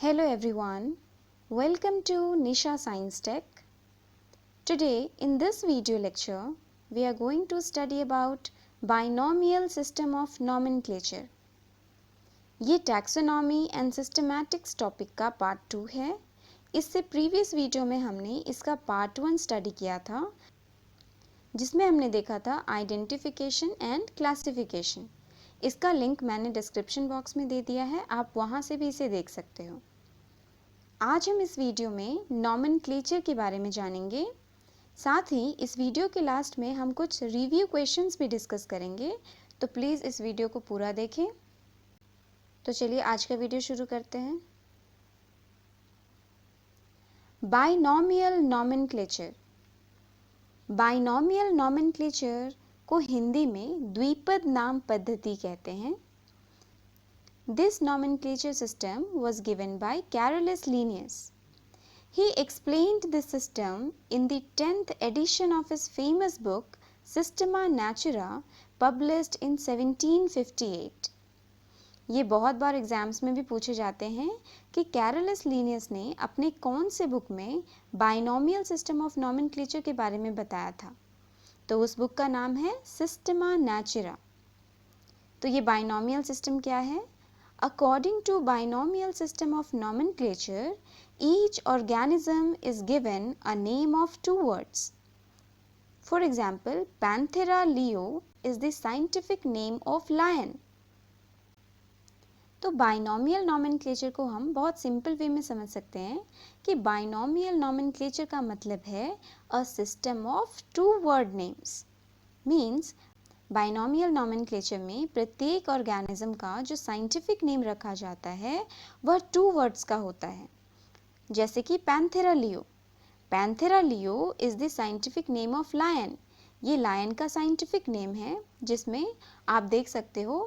Hello everyone, welcome to Nisha Science Tech. Today in this video lecture, we are going to study about binomial system of nomenclature. ये taxonomy and systematics topic का part 2 है. इससे previous video में हमने इसका part 1 study किया था, जिसमें हमने देखा था identification and classification. इसका लिंक मैंने डिस्क्रिप्शन बॉक्स में दे दिया है, आप वहाँ से भी इसे देख सकते हो. आज हम इस वीडियो में नॉमेनक्लेचर के बारे में जानेंगे. साथ ही इस वीडियो के लास्ट में हम कुछ रिव्यू क्वेश्चंस भी डिस्कस करेंगे, तो प्लीज़ इस वीडियो को पूरा देखें. तो चलिए आज का वीडियो शुरू करते हैं. Binomial nomenclature. बाइनॉमियल नॉमेनक्लेचर को हिंदी में द्विपद नाम पद्धति कहते हैं. This nomenclature system was given by Carolus Linnaeus. He explained this system in the 10th edition of his famous book Systema Naturae, published in 1758. ये बहुत बार एग्जाम्स में भी पूछे जाते हैं कि कैरोलस लीनियस ने अपने कौन से बुक में बाइनॉमियल सिस्टम ऑफ नॉमेनक्लेचर के बारे में बताया था. तो उस बुक का नाम है सिस्टेमा नेचुरा. तो ये बाइनॉमियल सिस्टम क्या है? According to binomial system of nomenclature, each organism is given a name of two words. For example, Panthera leo is the scientific name of lion. तो binomial nomenclature को हम बहुत simple way में समझ सकते हैं कि binomial nomenclature का मतलब है a system of two word names. Means binomial nomenclature में प्रत्येक ऑर्गेनिज्म का जो साइंटिफिक नेम रखा जाता है वह 2 वर्ड्स का होता है. जैसे कि Panthera leo. Panthera leo is the scientific name of lion. ये लायन का साइंटिफिक नेम है, जिसमें आप देख सकते हो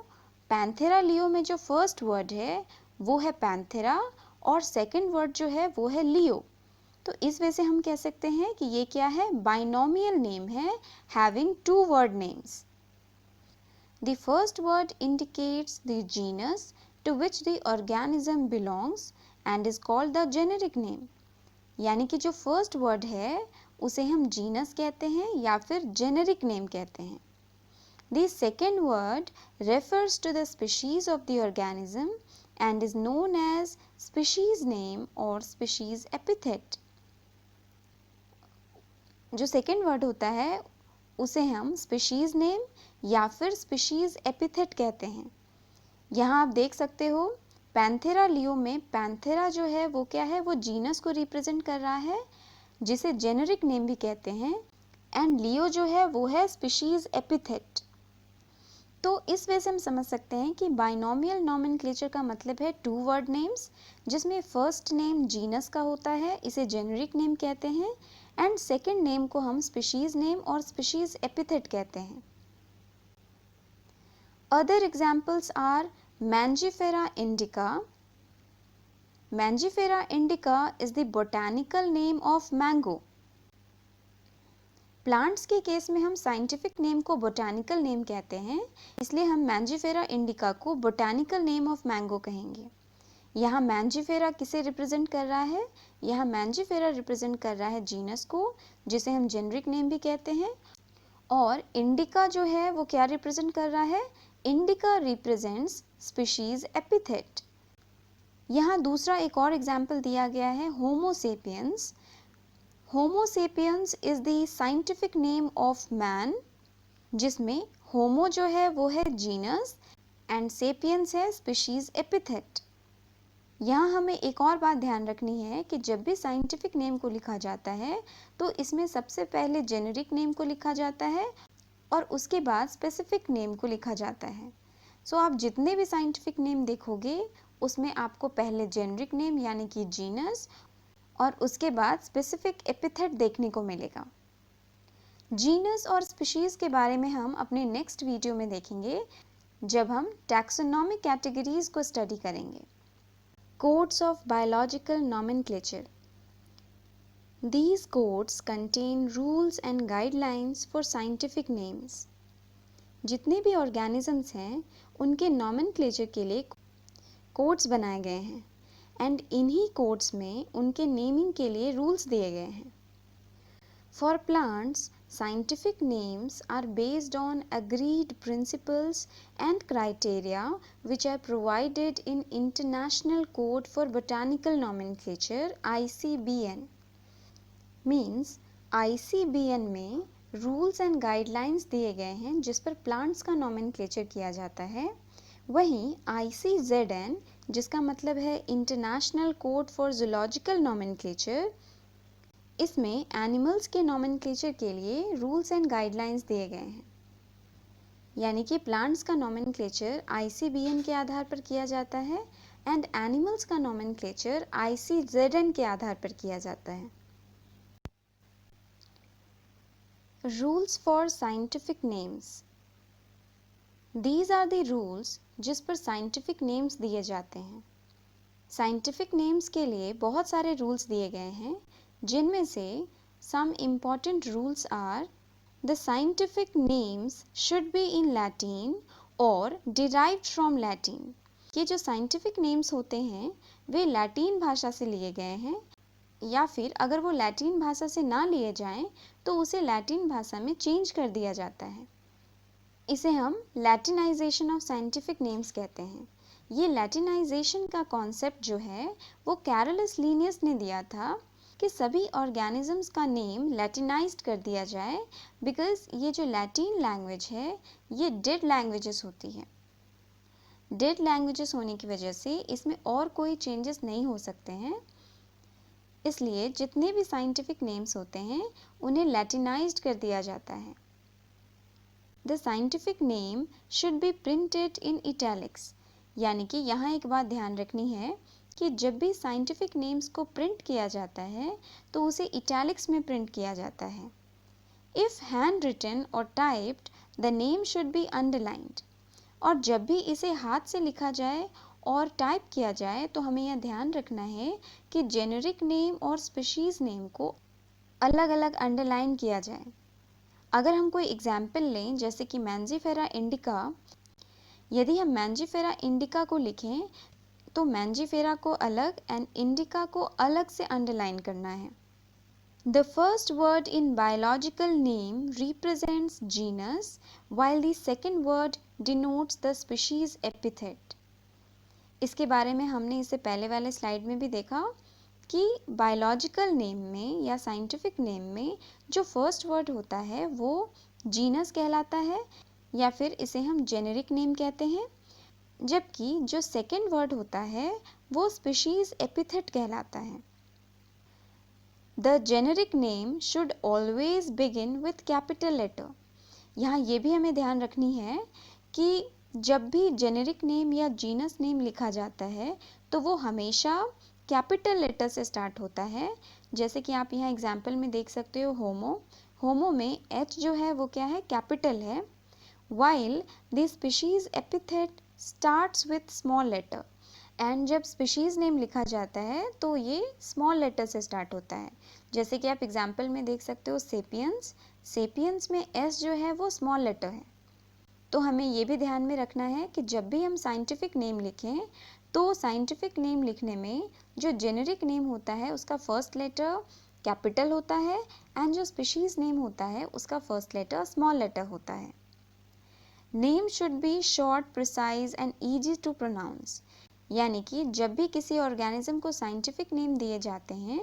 पैंथेरा लियो में जो फर्स्ट वर्ड है वो है पैंथेरा और सेकंड वर्ड जो है वो है लियो. तो इस वजह से हम कह सकते हैं कि ये क्या है? बाइनॉमियल नेम है having 2 word names. The first word indicates the genus to which the organism belongs and is called the generic name. यानी कि जो फर्स्ट वर्ड है उसे हम जीनस कहते हैं या फिर जेनेरिक नेम कहते हैं. The second word refers to the species of the organism and is known as species name or species epithet. जो सेकेंड वर्ड होता है उसे हम स्पीशीज नेम या फिर स्पीशीज एपिथेट कहते हैं. यहाँ आप देख सकते हो पैंथेरा लियो में पैंथेरा जो है वो क्या है? वो जीनस को रिप्रेजेंट कर रहा है, जिसे जेनेरिक नेम भी कहते हैं. एंड लियो जो है वो है स्पीशीज एपिथेट. तो इस वजह से हम समझ सकते हैं कि बाइनॉमियल नॉमेनक्लेचर का मतलब है 2 वर्ड नेम्स, जिसमें फर्स्ट नेम जीनस का होता है, इसे जेनेरिक नेम कहते हैं, एंड सेकेंड नेम को हम स्पीशीज नेम और स्पीशीज एपिथेट कहते हैं. Other examples are Mangifera indica. Mangifera indica is the botanical name of mango. Plants के केस में हम साइंटिफिक नेम को बोटैनिकल नेम कहते हैं, इसलिए हम मैंजीफेरा इंडिका को बोटैनिकल नेम ऑफ मैंगो कहेंगे. यहाँ मैंजीफेरा किसे रिप्रेजेंट कर रहा है? यहाँ मैंजीफेरा रिप्रेजेंट कर रहा है जीनस को, जिसे हम जेनरिक नेम भी कहते हैं. और इंडिका जो है वो क्या रिप्रेजेंट कर रहा है? Indica represents species epithet. यहाँ दूसरा एक और एग्जाम्पल दिया गया है Homo sapiens. Homo sapiens is the scientific name of man, जिसमें होमो जो है वो है जीनस एंड सेपियंस है स्पीशीज एपिथेट. यहाँ हमें एक और बात ध्यान रखनी है कि जब भी साइंटिफिक नेम को लिखा जाता है तो इसमें सबसे पहले जेनेरिक नेम को लिखा जाता है और उसके बाद स्पेसिफिक नेम को लिखा जाता है. सो आप जितने भी साइंटिफिक नेम देखोगे उसमें आपको पहले जेनेरिक नेम यानी कि जीनस और उसके बाद स्पेसिफिक एपिथेट देखने को मिलेगा. जीनस और स्पीशीज के बारे में हम अपने नेक्स्ट वीडियो में देखेंगे, जब हम टैक्सोनॉमिक कैटेगरीज को स्टडी करेंगे. Codes of biological nomenclature. These codes contain rules and guidelines for scientific names. जितने भी organisms हैं उनके nomenclature के लिए codes बनाए गए हैं. एंड इन्हीं कोड्स में उनके नेमिंग के लिए रूल्स दिए गए हैं। For plants, scientific names are based on agreed principles and criteria which are provided in International Code for Botanical Nomenclature ICBN. Means ICBN में रूल्स एंड गाइडलाइंस दिए गए हैं जिस पर प्लांट्स का नॉमेनक्लेचर किया जाता है। वहीं ICZN, जिसका मतलब है international code for zoological nomenclature, इसमें एनिमल्स के नॉमेनक्लेचर के लिए रूल्स एंड गाइडलाइंस दिए गए हैं। यानी कि प्लांट्स का नॉमेनक्लेचर ICBN के आधार पर किया जाता है एंड एनिमल्स का नॉमेनक्लेचर ICZN के आधार पर किया जाता है। Rules for scientific names. These are the rules जिस पर साइंटिफिक नेम्स दिए जाते हैं। साइंटिफिक नेम्स के लिए बहुत सारे रूल्स दिए गए हैं, जिनमें से some important rules are: the scientific names should be in Latin or derived from Latin. ये जो scientific names होते हैं वे लैटिन भाषा से लिए गए हैं, या फिर अगर वो लैटिन भाषा से ना लिए जाएं तो उसे लैटिन भाषा में चेंज कर दिया जाता है। इसे हम लैटिनाइजेशन ऑफ साइंटिफिक नेम्स कहते हैं। ये लैटिनाइजेशन का कॉन्सेप्ट जो है वो कैरोलस लीनियस ने दिया था कि सभी ऑर्गेनिजम्स का नेम लैटिनाइज्ड कर दिया जाए, बिकॉज ये जो लैटिन लैंग्वेज है ये डेड लैंग्वेजेस होती है। डेड लैंग्वेजेस होने की वजह से इसमें और कोई चेंजेस नहीं हो सकते हैं, इसलिए जितने भी साइंटिफिक नेम्स होते हैं उन्हें लैटिनाइज्ड कर दिया जाता है। The scientific name should be printed in italics, यानी कि यहाँ एक बात ध्यान रखनी है कि जब भी साइंटिफिक नेम्स को प्रिंट किया जाता है तो उसे इटैलिक्स में प्रिंट किया जाता है। इफ़ हैंड रिटन और typed, the name should B underlined. और जब भी इसे हाथ से लिखा जाए और टाइप किया जाए तो हमें यह ध्यान रखना है कि जेनेरिक नेम और स्पीशीज़ नेम को अलग अलग अंडरलाइन किया जाए। अगर हम कोई एग्जाम्पल लें जैसे कि मैंजीफेरा इंडिका, यदि हम मैंजीफेरा इंडिका को लिखें तो मैंजीफेरा को अलग एंड इंडिका को अलग से अंडरलाइन करना है। The first word in biological name represents genus while the second word denotes the species epithet. इसके बारे में हमने इससे पहले वाले स्लाइड में भी देखा कि बायोलॉजिकल नेम में या साइंटिफिक नेम में जो फर्स्ट वर्ड होता है वो जीनस कहलाता है, या फिर इसे हम जेनेरिक नेम कहते हैं, जबकि जो सेकेंड वर्ड होता है वो स्पीशीज एपिथेट कहलाता है। The generic name should always begin with capital letter. यहाँ ये भी हमें ध्यान रखनी है कि जब भी जेनेरिक नेम या जीनस नेम लिखा जाता है तो वो हमेशा कैपिटल लेटर से स्टार्ट होता है। जैसे कि आप यहाँ एग्जाम्पल में देख सकते हो होमो में एच जो है वो क्या है, कैपिटल है, while the species epithet starts with small letter. And जब स्पीशीज नेम लिखा जाता है तो ये स्मॉल लेटर से स्टार्ट होता है। जैसे कि आप एग्जाम्पल में देख सकते हो सेपियंस में एस जो है वो स्मॉल लेटर है। तो हमें ये भी ध्यान में रखना है कि जब भी हम साइंटिफिक नेम लिखें तो साइंटिफिक नेम लिखने में जो जेनेरिक नेम होता है उसका फर्स्ट लेटर कैपिटल होता है एंड जो स्पीशीज नेम होता है उसका फर्स्ट लेटर स्मॉल लेटर होता है। Name should be short, precise and easy to pronounce, यानी कि जब भी किसी ऑर्गेनिज्म को साइंटिफिक नेम दिए जाते हैं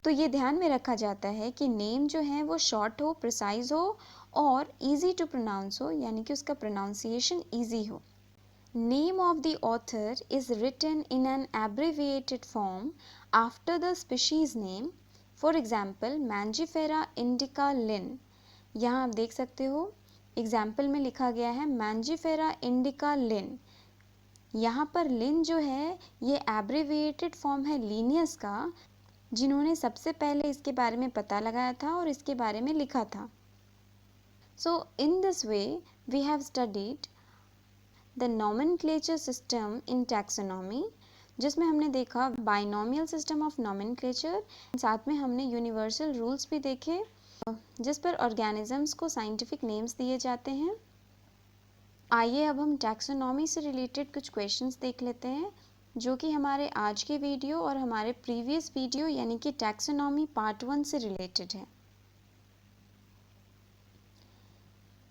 तो ये ध्यान में रखा जाता है कि नेम जो है वो शॉर्ट हो, प्रिसाइज हो और इजी टू प्रोनाउंस हो, यानी कि उसका प्रोनाउंसिएशन इजी हो। Name of the author is written in an abbreviated form after the species name. For example Mangifera indica Linn, यहाँ आप देख सकते हो एग्जाम्पल में लिखा गया है मैंजीफेरा इंडिका लिन। यहाँ पर लिन जो है ये एब्रिविएटेड फॉर्म है लीनियस का, जिन्होंने सबसे पहले इसके बारे में पता लगाया था और इसके बारे में लिखा था। So in this way we have studied the nomenclature system in taxonomy, जिसमें हमने देखा बाइनोमियल सिस्टम ऑफ नॉमेनक्लेचर, साथ में हमने यूनिवर्सल रूल्स भी देखे जिस पर ऑर्गेनिजम्स को साइंटिफिक नेम्स दिए जाते हैं। आइए अब हम टैक्सोनॉमी से रिलेटेड कुछ क्वेश्चंस देख लेते हैं। जो कि हमारे आज के वीडियो और हमारे प्रीवियस वीडियो यानी कि टैक्सोनॉमी पार्ट 1 से रिलेटेड है।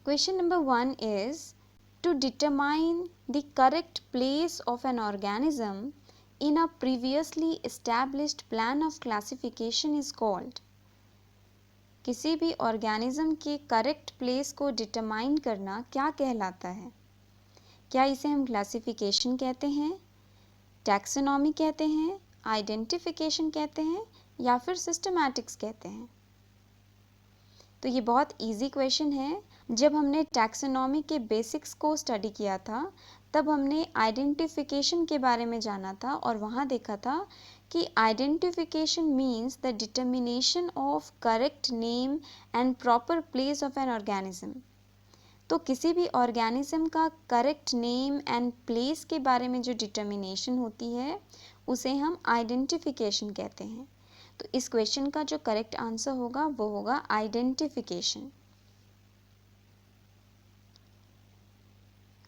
Question number 1 is to determine the correct place of an organism in a previously established plan of classification is called। किसी भी ऑर्गेनिज्म के करेक्ट प्लेस को डिटरमाइन करना क्या कहलाता है? क्या इसे हम क्लासिफिकेशन कहते हैं, टैक्सोनॉमी कहते हैं, आइडेंटिफिकेशन कहते हैं या फिर सिस्टमैटिक्स कहते हैं? तो ये बहुत इजी क्वेश्चन है। जब हमने टैक्सोनॉमी के बेसिक्स को स्टडी किया था तब हमने आइडेंटिफिकेशन के बारे में जाना था और वहाँ देखा था कि identification means the determination of correct name and proper place of an organism. तो किसी भी ऑर्गेनिज्म का करेक्ट नेम एंड प्लेस के बारे में जो डिटर्मिनेशन होती है उसे हम आइडेंटिफिकेशन कहते हैं। तो इस क्वेश्चन का जो करेक्ट आंसर होगा वो होगा identification.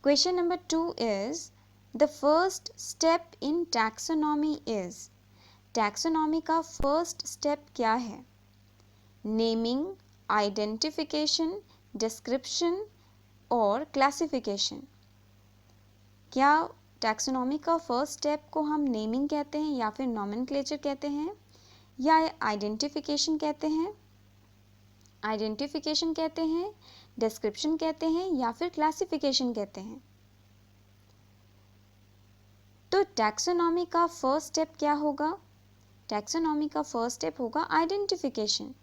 Question number 2 is the first step in taxonomy is। Taxonomy का फर्स्ट स्टेप क्या है? नेमिंग, आइडेंटिफिकेशन, डिस्क्रिप्शन और क्लासिफिकेशन। क्या टैक्सोनॉमी का फर्स्ट स्टेप को हम नेमिंग कहते हैं या फिर नॉमेनक्लेचर कहते हैं या आइडेंटिफिकेशन कहते हैं, डिस्क्रिप्शन कहते हैं या फिर क्लासिफिकेशन कहते हैं? तो टैक्सोनॉमी का फर्स्ट स्टेप क्या होगा? टैक्सोनॉमी का फर्स्ट स्टेप होगा आइडेंटिफिकेशन।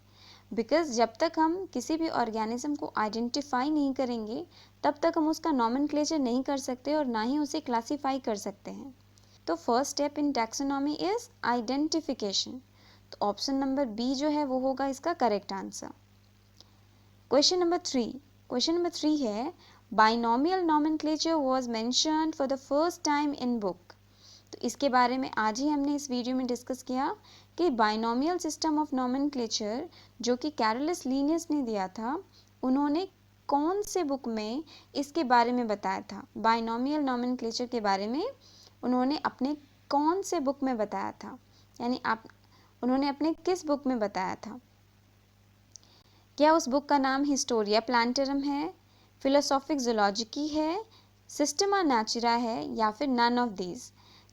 बिकॉज जब तक हम किसी भी ऑर्गेनिज्म को आइडेंटिफाई नहीं करेंगे तब तक हम उसका नॉमेनक्लेचर नहीं कर सकते और ना ही उसे क्लासीफाई कर सकते हैं। तो first step in taxonomy is identification. तो ऑप्शन नंबर बी जो है वो होगा इसका करेक्ट आंसर। क्वेश्चन नंबर 3 है binomial nomenclature was mentioned for the first time in book. तो इसके बारे में आज ही हमने इस वीडियो में डिस्कस किया कि बाइनोमियल सिस्टम ऑफ नॉमेनक्लेचर जो कि कैरोलस लीनियस ने दिया था, उन्होंने कौन से बुक में इसके बारे में बताया था? बाइनोमियल नॉमेनक्लेचर के बारे में उन्होंने अपने कौन से बुक में बताया था, यानी उन्होंने अपने किस बुक में बताया था? क्या उस बुक का नाम हिस्टोरिया प्लांटरम है, फिलोसॉफिक ज़ूलॉजी है, सिस्टमा नेचुरा है या फिर नन ऑफ दीज?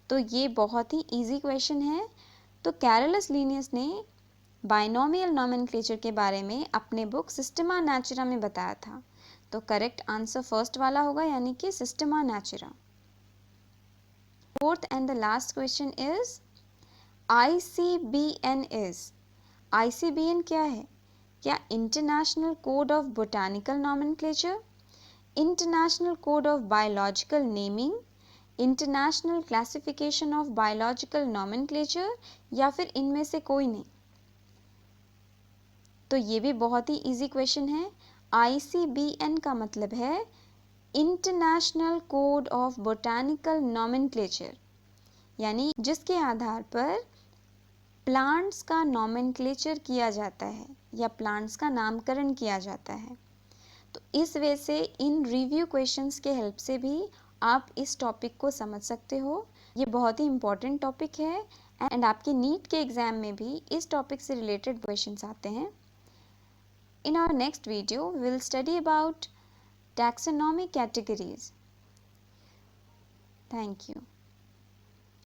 तो ये बहुत ही इजी क्वेश्चन है। तो कैरोलस लीनियस ने बाइनोमियल नॉमेनक्लेचर के बारे में अपने बुक सिस्टमा नेचुरा में बताया था। तो करेक्ट आंसर फर्स्ट वाला होगा यानी कि Systema Natura. Fourth and the last question is ICBN is. ICBN क्या है? क्या international code of botanical nomenclature, international code of biological naming, international classification of biological nomenclature या फिर इनमें से कोई नहीं? तो ये भी बहुत ही इजी क्वेश्चन है। ICBN का मतलब है international code of botanical nomenclature, यानी जिसके आधार पर प्लांट्स का नॉमेनक्लेचर किया जाता है या प्लांट्स का नामकरण किया जाता है। तो इस वजह से इन रिव्यू क्वेश्चंस के हेल्प से भी आप इस टॉपिक को समझ सकते हो। ये बहुत ही इम्पॉर्टेंट टॉपिक है एंड आपके नीट के एग्जाम में भी इस टॉपिक से रिलेटेड क्वेश्चंस आते हैं। In our next video we will study about taxonomy categories. Thank you.